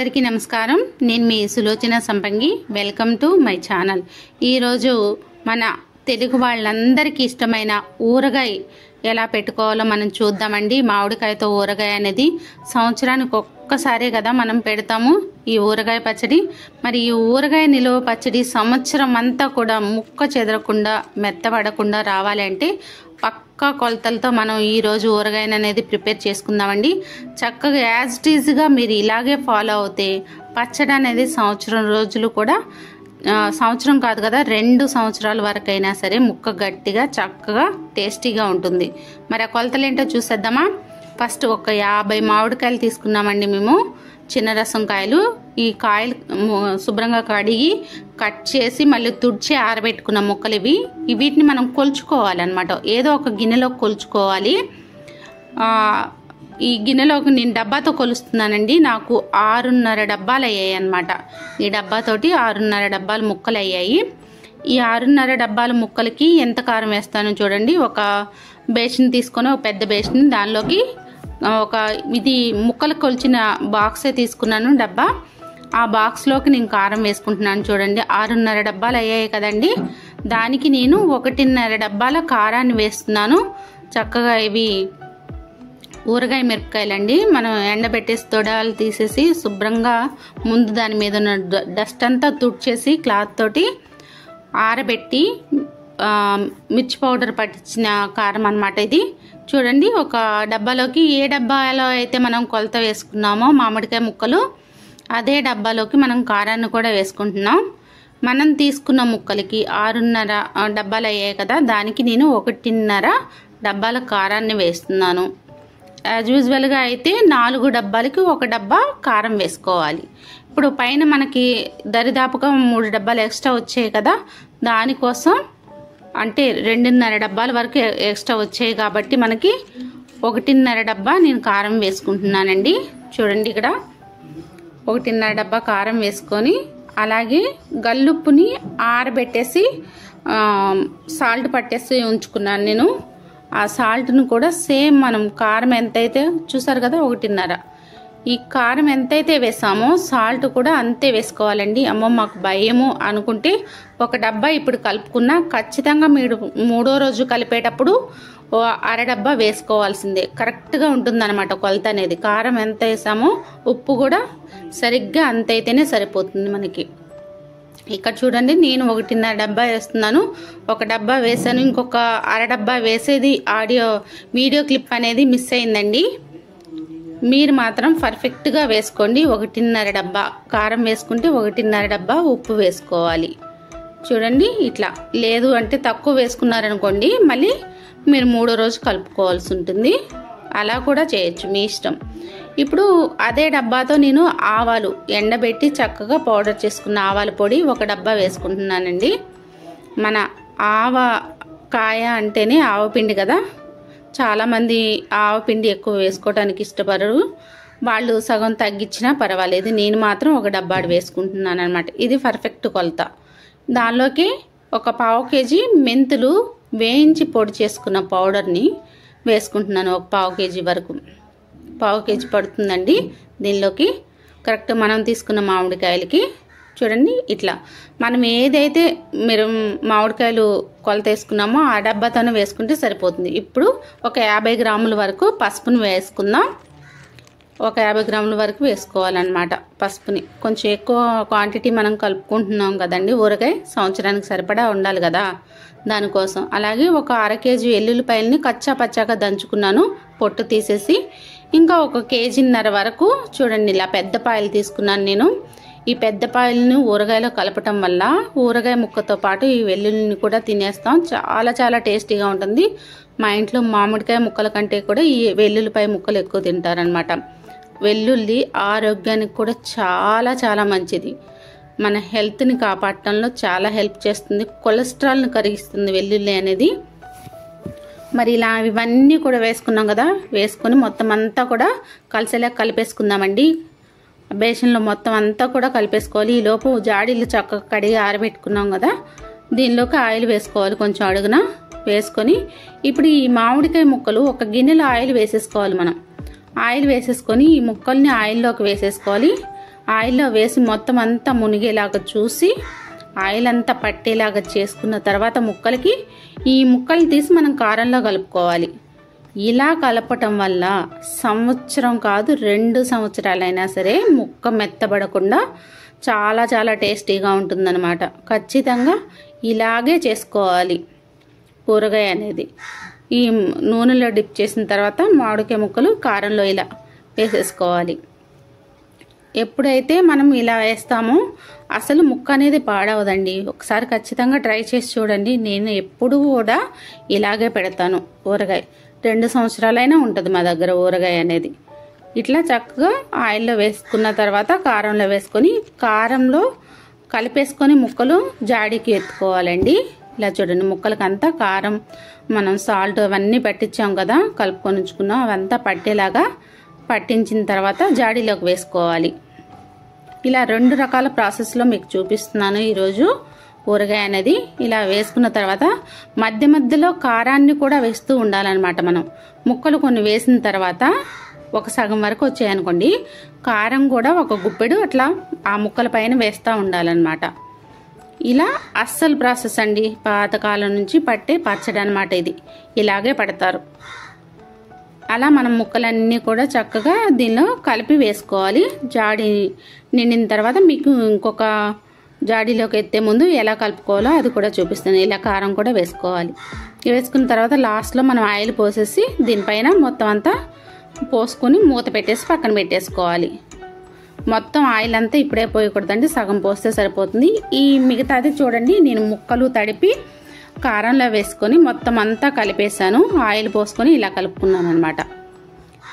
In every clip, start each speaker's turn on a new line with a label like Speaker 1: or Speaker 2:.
Speaker 1: అందరికీ నమస్కారం। నేను మీ సులోచన సంపంగి। Welcome to my channel. ఈ రోజు మన తెలుగు వాళ్ళందరికీ ఇష్టమైన ఊరగాయ ఎలా పెట్టుకోవాలో మనం చూద్దామండి। మామిడికాయతో ఊరగాయ అనేది సంవత్సరానికి ఒక్కసారే కదా మనం పెడతాము ఈ ఊరగాయ పచ్చడి। మరి ఈ ఊరగాయ నిలువ పచ్చడి సంవత్సరం అంతా కూడా ముక్క చెదరకుండా మెత్తబడకుండా రావాలి అంటే పక్కా కొలతలతో మనం ఈ రోజు ఊరగాయని అనేది ప్రిపేర్ చేసుకుందామండి। చక్కగా యాజ్ ఇట్ ఈజ్ గా మీరు ఇలాగే ఫాలో అవుతే పచ్చడి అనేది సంవత్సరం రోజులు కూడా సంవత్సరం కాదు కదా 2 సంవత్సరాల వరకైనా సరే ముక్క గట్టిగా చక్కగా టేస్టీగా ఉంటుంది। మరి ఆ కొలతలు ఏంటో చూసేద్దామా। ఫస్ట్ ఒక 50 మామిడికాయలు తీసుకున్నామండి మేము, చిన్న రసం కాయలు। ఈ కాయలు శుభ్రంగా కడిగి కట్ చేసి మళ్ళీ తుడిచి ఆరబెట్టుకున్న ముక్కలు ఇవి। వీటిని మనం కొలుచుకోవాలన్నమాట, ఏదో ఒక గిన్నెలో కొలుచుకోవాలి। ఈ గిన్నెలోకి నేను డబ్బాతో కొలుస్తున్నానండి, నాకు 6.5 డబ్బాలు అయ్యాయి అన్నమాట। ఈ డబ్బాతోటి 6.5 డబ్బాలు ముక్కలు అయ్యాయి। ఈ 6.5 డబ్బాల ముక్కలకి ఎంత కారం వేస్తానో చూడండి। ఒక బేషన్ తీసుకొని, ఒక పెద్ద బేషన్, దానిలోకి ఒక ఇది ముక్కలు కొలిచిన బాక్సే తీసుకున్నాను డబ్బా, ఆ బాక్స్లోకి నేను కారం వేసుకుంటున్నాను చూడండి। 6.5 డబ్బాలు అయ్యాయి కదండి, దానికి నేను 1.5 డబ్బాల కారాన్ని వేస్తున్నాను। చక్కగా ఇవి ఊరగాయ మిరపకాయలండి, మనం ఎండబెట్టేసి తొడాలు తీసేసి శుభ్రంగా ముందు దాని మీద ఉన్న డస్ట్ అంతా తుడిచేసి క్లాత్ తోటి ఆరబెట్టి మిర్చి పౌడర్ పట్టించిన కారం అన్నమాట ఇది। చూడండి, ఒక డబ్బాలోకి ఏ డబ్బాలో అయితే మనం కొలత వేసుకున్నామో మామిడికాయ ముక్కలు, అదే డబ్బాలోకి మనం కారాన్ని కూడా వేసుకుంటున్నాం। మనం తీసుకున్న ముక్కలకి 6.5 డబ్బాలు అయ్యాయి కదా, దానికి నేను 1.5 డబ్బాల కారాన్ని వేస్తున్నాను। యాజ్ యూజువల్గా అయితే 4 డబ్బాలకి 1 డబ్బా కారం వేసుకోవాలి। ఇప్పుడు పైన మనకి దరిదాపుగా 3 డబ్బాలు ఎక్స్ట్రా వచ్చాయి కదా, దానికోసం అంటే 2.5 డబ్బాల వరకు ఎక్స్ట్రా వచ్చాయి కాబట్టి మనకి 1.5 డబ్బా నేను కారం వేసుకుంటున్నానండి। చూడండి, ఇక్కడ 1.5 డబ్బా కారం వేసుకొని, అలాగే గల్లుప్పుని ఆరబెట్టేసి సాల్ట్ పట్టేసి ఉంచుకున్నాను నేను। ఆ సాల్ట్ను కూడా సేమ్ మనం కారం ఎంతైతే చూసారు కదా 1.5, ఈ కారం ఎంతైతే వేసామో సాల్ట్ కూడా అంతే వేసుకోవాలండి। అమ్మో మాకు భయము అనుకుంటే 1 డబ్బా ఇప్పుడు కలుపుకున్నా ఖచ్చితంగా మీరు 3వ రోజు కలిపేటప్పుడు 1/2 డబ్బా వేసుకోవాల్సిందే, కరెక్ట్గా ఉంటుందన్నమాట కొలత అనేది। కారం ఎంత వేసామో ఉప్పు కూడా సరిగ్గా అంతైతేనే సరిపోతుంది మనకి। ఇక్కడ చూడండి, నేను 1.5 డబ్బా వేస్తున్నాను, 1 డబ్బా వేసాను, ఇంకొక 1/2 డబ్బా వేసేది వీడియో క్లిప్ అనేది మిస్ అయిందండి। మీరు మాత్రం పర్ఫెక్ట్గా వేసుకోండి, 1.5 డబ్బా కారం వేసుకుంటే 1.5 డబ్బా ఉప్పు వేసుకోవాలి। చూడండి, ఇట్లా లేదు అంటే తక్కువ వేసుకున్నారనుకోండి మళ్ళీ మీరు 3వ రోజు కలుపుకోవాల్సి ఉంటుంది, అలా కూడా చేయొచ్చు మీ ఇష్టం। ఇప్పుడు అదే డబ్బాతో నేను ఆవాలు ఎండబెట్టి చక్కగా పౌడర్ చేసుకున్న ఆవాల పొడి 1 డబ్బా వేసుకుంటున్నానండి। మన ఆవకాయ అంటేనే ఆవపిండి కదా, చాలామంది ఆవపిండి ఎక్కువ వేసుకోవడానికి ఇష్టపడరు, వాళ్ళు సగం తగ్గించినా పర్వాలేదు, నేను మాత్రం 1 డబ్బా వేసుకుంటున్నాను అనమాట। ఇది పర్ఫెక్ట్ కొలత। దానిలోకి ఒక 1/4 కేజీ మెంతులు వేయించి పొడి చేసుకున్న పౌడర్ని వేసుకుంటున్నాను, ఒక 1/4 కేజీ వరకు, 1/4 కేజీ పడుతుందండి దీనిలోకి కరెక్ట్ మనం తీసుకున్న మామిడికాయలకి। చూడండి, ఇట్లా మనం ఏదైతే మీరు మామిడికాయలు కొలత వేసుకున్నామో ఆ డబ్బాతోనే వేసుకుంటే సరిపోతుంది। ఇప్పుడు ఒక 50 గ్రాముల వరకు పసుపుని వేసుకుందాం, ఒక 50 గ్రాముల వరకు వేసుకోవాలన్నమాట పసుపుని। కొంచెం ఎక్కువ క్వాంటిటీ మనం కలుపుకుంటున్నాం కదండి, ఊరగాయ సంవత్సరానికి సరిపడా ఉండాలి కదా దానికోసం। అలాగే ఒక 1/2 కేజీ ఎల్లుల్లిపాయలని కచ్చా పచ్చాగా దంచుకున్నాను పొట్టు తీసేసి। ఇంకా 1 కేజీన్నర వరకు చూడండి ఇలా పెద్ద పాయలు తీసుకున్నాను నేను। ఈ పెద్ద పాయలను ఊరగాయలో కలపటం వల్ల ఊరగాయ ముక్కతో పాటు ఈ వెల్లుల్లిని కూడా తినేస్తాం, చాలా చాలా టేస్టీగా ఉంటుంది। మా ఇంట్లో మామిడికాయ ముక్కల కంటే కూడా ఈ వెల్లుల్లిపాయ ముక్కలు ఎక్కువ తింటారనమాట। వెల్లుల్లి ఆరోగ్యానికి కూడా చాలా చాలా మంచిది, మన హెల్త్ని కాపాడటంలో చాలా హెల్ప్ చేస్తుంది, కొలెస్ట్రాల్ని కరిగిస్తుంది వెల్లుల్లి అనేది। మరి ఇలా ఇవన్నీ కూడా వేసుకున్నాం కదా, వేసుకొని మొత్తం అంతా కూడా కలిసేలా కలిపేసుకుందామండి। బేషన్లో మొత్తం అంతా కూడా కలిపేసుకోవాలి। ఈలోపు జాడీలు చక్కగా కడిగి ఆరబెట్టుకున్నాం కదా, దీనిలోకి ఆయిల్ వేసుకోవాలి కొంచెం అడుగున వేసుకొని, ఇప్పుడు ఈ మామిడికాయ ముక్కలు ఒక గిన్నెలో ఆయిల్ వేసేసుకోవాలి మనం। ఆయిల్ వేసేసుకొని ఈ ముక్కల్ని ఆయిల్లోకి వేసేసుకోవాలి। ఆయిల్లో వేసి మొత్తం అంతా మునిగేలాగా చూసి ఆయిల్ అంతా పట్టేలాగా చేసుకున్న తర్వాత ముక్కలకి ఈ ముక్కలు తీసి మనం కారంలో కలుపుకోవాలి. ఇలా కలపటం వల్ల సంవత్సరం కాదు 2 సంవత్సరాలైనా సరే ముక్క మెత్తబడకుండా చాలా చాలా టేస్టీగా ఉంటుందన్నమాట. ఖచ్చితంగా ఇలాగే చేసుకోవాలి ఊరగాయ అనేది. ఈ నూనెలో డిప్ చేసిన తర్వాత మామిడికాయ ముక్కలు కారంలో ఇలా వేసేసుకోవాలి. ఎప్పుడైతే మనం ఇలా వేస్తామో అసలు ముక్క అనేది పాడవదండి. ఒకసారి ఖచ్చితంగా ట్రై చేసి చూడండి. నేను ఎప్పుడు కూడా ఇలాగే పెడతాను ఊరగాయ. 2 సంవత్సరాలైనా ఉంటుంది మా దగ్గర ఊరగాయ అనేది. ఇట్లా చక్కగా ఆయిల్లో వేసుకున్న తర్వాత కారంలో వేసుకొని కారంలో కలిపేసుకొని ముక్కలు జాడీకి ఎత్తుకోవాలండి. ఇలా చూడండి, ముక్కలకంతా కారం మనం సాల్ట్ అవన్నీ పట్టించాం కదా, కలుపుకొని ఉంచుకున్నాం, అవంతా పట్టేలాగా పట్టించిన తర్వాత జాడీలోకి వేసుకోవాలి. ఇలా 2 రకాల ప్రాసెస్లో మీకు చూపిస్తున్నాను ఈరోజు ఊరగాయ అనేది. ఇలా వేసుకున్న తర్వాత మధ్య మధ్యలో కారాన్ని కూడా వేస్తూ ఉండాలన్నమాట. మనం ముక్కలు కొన్ని వేసిన తర్వాత ఒక సగం వరకు వచ్చాయనుకోండి, కారం కూడా ఒక గుప్పెడు అట్లా ఆ ముక్కల పైన వేస్తూ ఉండాలన్నమాట. ఇలా అస్సలు ప్రాసెస్ అండి, పాతకాలం నుంచి పట్టే పచ్చడి అనమాట ఇది. ఇలాగే పడతారు. అలా మనం ముక్కలన్నీ కూడా చక్కగా దీనిలో కలిపి వేసుకోవాలి. జాడీ నిండిన తర్వాత మీకు ఇంకొక జాడీలోకి ఎత్తే ముందు ఎలా కలుపుకోవాలో అది కూడా చూపిస్తాను. ఇలా కారం కూడా వేసుకోవాలి. వేసుకున్న తర్వాత లాస్ట్లో మనం ఆయిల్ పోసేసి దీనిపైన మొత్తం అంతా పోసుకొని మూత పెట్టేసి పక్కన పెట్టేసుకోవాలి. మొత్తం ఆయిల్ అంతా ఇప్పుడే పోయకూడదండి, సగం పోస్తే సరిపోతుంది. ఈ మిగతాది చూడండి, నేను ముక్కలు తడిపి కారంలో వేసుకొని మొత్తం అంతా కలిపేసాను. ఆయిల్ పోసుకొని ఇలా కలుపుకున్నాను అనమాట.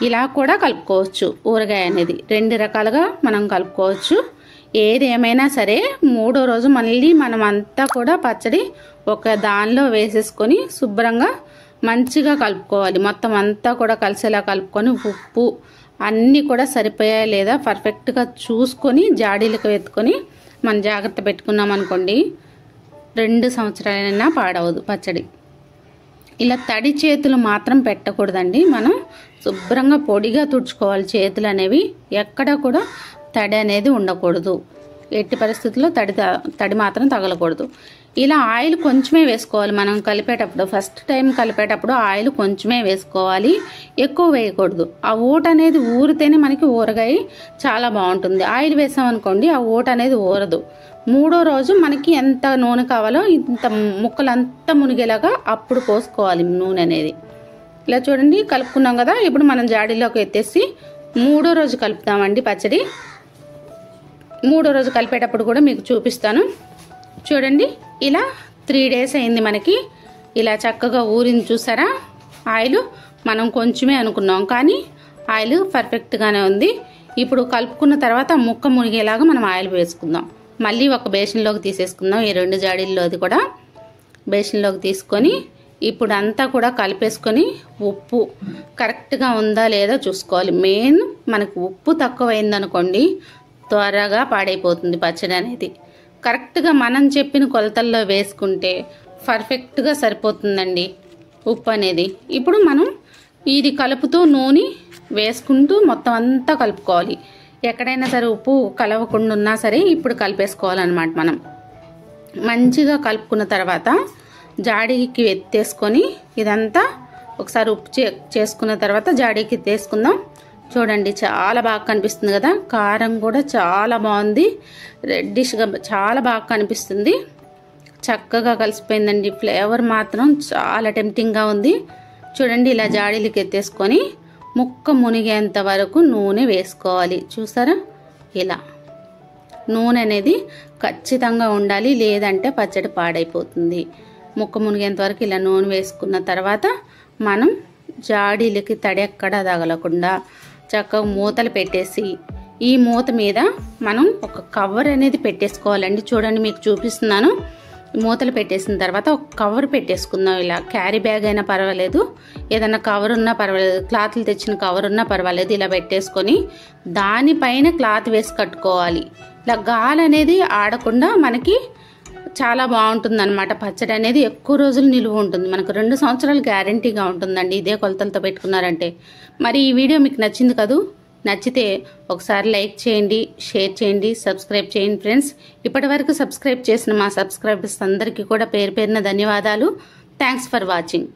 Speaker 1: ఇలా కూడా కలుపుకోవచ్చు ఊరగాయ అనేది. 2 రకాలుగా మనం కలుపుకోవచ్చు. ఏది ఏమైనా సరే 3వ రోజు మళ్ళీ మనం అంతా కూడా పచ్చడి ఒక దానిలో వేసేసుకొని శుభ్రంగా మంచిగా కలుపుకోవాలి. మొత్తం అంతా కూడా కలిసేలా కలుపుకొని ఉప్పు అన్నీ కూడా సరిపోయా లేదా పర్ఫెక్ట్గా చూసుకొని జాడీలకు ఎత్తుకొని మనం జాగ్రత్త పెట్టుకున్నాం అనుకోండి, 2 సంవత్సరాలైనా పాడవదు పచ్చడి. ఇలా తడి చేతులు మాత్రం పెట్టకూడదండి. మనం శుభ్రంగా పొడిగా తుడుచుకోవాలి. చేతులు అనేవి ఎక్కడ కూడా తడి అనేది ఉండకూడదు. ఎట్టి పరిస్థితుల్లో తడి మాత్రం తగలకూడదు. ఇలా ఆయిల్ కొంచెమే వేసుకోవాలి మనం కలిపేటప్పుడు. ఫస్ట్ టైం కలిపేటప్పుడు ఆయిల్ కొంచెమే వేసుకోవాలి, ఎక్కువ వేయకూడదు. ఆ ఊట అనేది ఊరితేనే మనకి ఊరగాయ చాలా బాగుంటుంది. ఆయిల్ వేసామనుకోండి ఆ ఊట అనేది ఊరదు. 3వ రోజు మనకి ఎంత నూనె కావాలో ఇంత ముక్కలు అంతా మునిగేలాగా అప్పుడు పోసుకోవాలి నూనె అనేది. ఇలా చూడండి కలుపుకున్నాం కదా. ఇప్పుడు మనం జాడీలోకి ఎత్తేసి 3వ రోజు కలుపుతామండి పచ్చడి. 3వ రోజు కలిపేటప్పుడు కూడా మీకు చూపిస్తాను. చూడండి, ఇలా 3 డేస్ అయింది మనకి. ఇలా చక్కగా ఊరింది చూసారా. ఆయిల్ మనం కొంచెమే అనుకున్నాం కానీ ఆయిల్ పర్ఫెక్ట్గానే ఉంది. ఇప్పుడు కలుపుకున్న తర్వాత ముక్క మునిగేలాగా మనం ఆయిల్ వేసుకుందాం. మళ్ళీ ఒక బేషన్లోకి తీసేసుకుందాం. ఈ 2 జాడీల్లోది కూడా బేషన్లోకి తీసుకొని ఇప్పుడు అంతా కూడా కలిపేసుకొని ఉప్పు కరెక్ట్గా ఉందా లేదా చూసుకోవాలి. మెయిన్ మనకు ఉప్పు తక్కువైందనుకోండి త్వరగా పాడైపోతుంది పచ్చడి అనేది. కరెక్ట్గా మనం చెప్పిన కొలతల్లో వేసుకుంటే పర్ఫెక్ట్గా సరిపోతుందండి ఉప్పు అనేది. ఇప్పుడు మనం ఇది కలుపుతూ నూనె వేసుకుంటూ మొత్తం అంతా కలుపుకోవాలి. ఎక్కడైనా సరే ఉప్పు కలవకుండా ఉన్నా సరే ఇప్పుడు కలిపేసుకోవాలన్నమాట. మనం మంచిగా కలుపుకున్న తర్వాత జాడీకి ఎత్తేసుకొని ఇదంతా ఒకసారి ఉప్పు చేసుకున్న తర్వాత జాడీకి ఎత్తేసుకుందాం. చూడండి చాలా బాగా కనిపిస్తుంది కదా. కారం కూడా చాలా బాగుంది, రెడ్డిష్గా చాలా బాగా కనిపిస్తుంది. చక్కగా కలిసిపోయిందండి. ఫ్లేవర్ మాత్రం చాలా టెంప్టింగ్గా ఉంది. చూడండి ఇలా జాడీలకి ఎత్తేసుకొని ముక్క మునిగేంత వరకు నూనె వేసుకోవాలి. చూసారా, ఇలా నూనె అనేది ఖచ్చితంగా ఉండాలి, లేదంటే పచ్చడి పాడైపోతుంది. ముక్క మునిగేంత వరకు ఇలా నూనె వేసుకున్న తర్వాత మనం జాడీలకి తడి ఎక్కడా తగలకుండా చక్కగా మూతలు పెట్టేసి ఈ మూత మీద మనం ఒక కవర్ అనేది పెట్టేసుకోవాలండి. చూడండి మీకు చూపిస్తున్నాను. మూతలు పెట్టేసిన తర్వాత ఒక కవర్ పెట్టేసుకుందాం. ఇలా క్యారీ బ్యాగ్ అయినా పర్వాలేదు, ఏదైనా కవర్ ఉన్నా పర్వాలేదు, క్లాత్లు తెచ్చిన కవర్ ఉన్నా పర్వాలేదు. ఇలా పెట్టేసుకొని దానిపైన క్లాత్ వేసి కట్టుకోవాలి. ఇలా గాలి అనేది ఆడకుండా మనకి చాలా బాగుంటుంది అనమాట. పచ్చడి అనేది ఎక్కువ రోజులు నిలువ ఉంటుంది. మనకు 2 సంవత్సరాలు గ్యారంటీగా ఉంటుందండి ఇదే కొలతలతో పెట్టుకున్నారంటే. మరి ఈ వీడియో మీకు నచ్చింది కదూ? నచ్చితే ఒకసారి లైక్ చేయండి, షేర్ చేయండి, సబ్స్క్రైబ్ చేయండి ఫ్రెండ్స్. ఇప్పటివరకు సబ్స్క్రైబ్ చేసిన మా సబ్స్క్రైబర్స్ అందరికీ కూడా పేరు పేరున ధన్యవాదాలు. Thanks for watching.